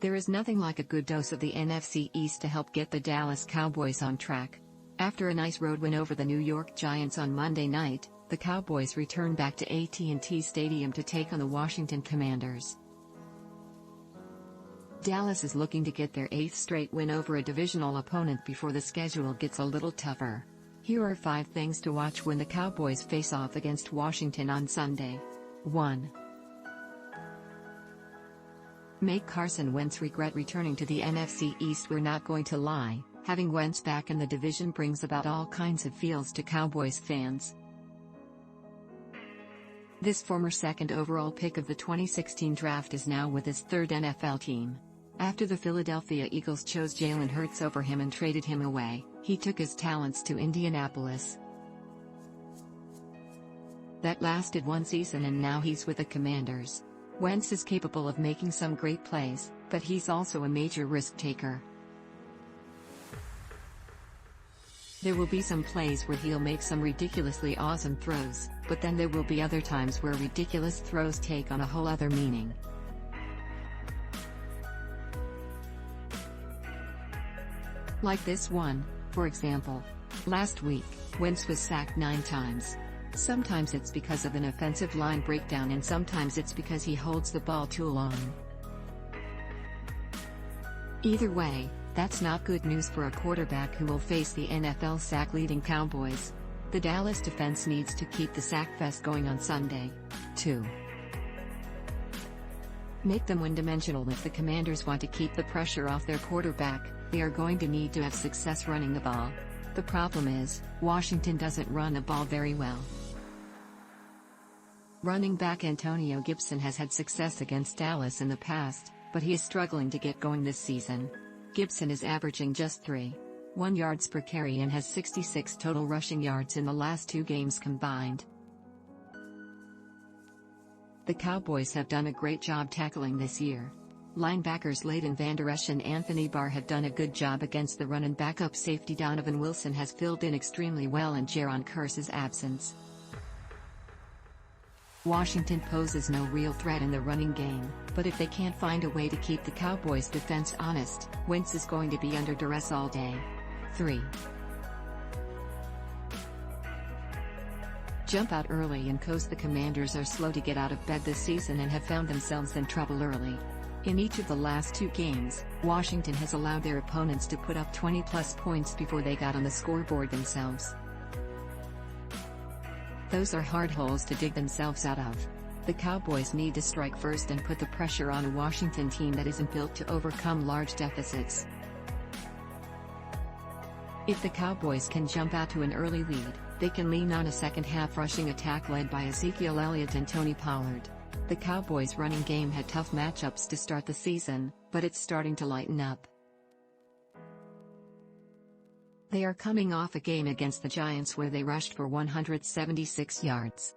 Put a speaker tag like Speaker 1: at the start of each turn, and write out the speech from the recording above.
Speaker 1: There is nothing like a good dose of the NFC East to help get the Dallas Cowboys on track. After a nice road win over the New York Giants on Monday night, the Cowboys return back to AT&T Stadium to take on the Washington Commanders. Dallas is looking to get their 8th straight win over a divisional opponent before the schedule gets a little tougher. Here are 5 things to watch when the Cowboys face off against Washington on Sunday. 1. Make Carson Wentz regret returning to the NFC East. We're not going to lie, having Wentz back in the division brings about all kinds of feels to Cowboys fans. This former second overall pick of the 2016 draft is now with his 3rd NFL team. After the Philadelphia Eagles chose Jalen Hurts over him and traded him away, he took his talents to Indianapolis. That lasted 1 season and now he's with the Commanders. Wentz is capable of making some great plays, but he's also a major risk taker. There will be some plays where he'll make some ridiculously awesome throws, but then there will be other times where ridiculous throws take on a whole other meaning. Like this one, for example. Last week, Wentz was sacked 9 times. Sometimes it's because of an offensive line breakdown and sometimes it's because he holds the ball too long. Either way, that's not good news for a quarterback who will face the NFL sack-leading Cowboys. The Dallas defense needs to keep the sack fest going on Sunday. 2. Make them one-dimensional. If the Commanders want to keep the pressure off their quarterback, they are going to need to have success running the ball. The problem is, Washington doesn't run the ball very well. Running back Antonio Gibson has had success against Dallas in the past, but he is struggling to get going this season. Gibson is averaging just 3.1 yards per carry and has 66 total rushing yards in the last 2 games combined. The Cowboys have done a great job tackling this year. Linebackers Leighton, Vander, Esch and Barr have done a good job against the run and backup safety Donovan Wilson has filled in extremely well in Jayron Kearse's absence. Washington poses no real threat in the running game, but if they can't find a way to keep the Cowboys' defense honest, Wentz is going to be under duress all day. 3. Jump out early and coast. The Commanders are slow to get out of bed this season and have found themselves in trouble early. In each of the last 2 games, Washington has allowed their opponents to put up 20-plus points before they got on the scoreboard themselves. Those are hard holes to dig themselves out of. The Cowboys need to strike first and put the pressure on a Washington team that isn't built to overcome large deficits. If the Cowboys can jump out to an early lead, they can lean on a second-half rushing attack led by Ezekiel, Elliott and Pollard. The Cowboys' running game had tough matchups to start the season, but it's starting to lighten up. They are coming off a game against the Giants where they rushed for 176 yards.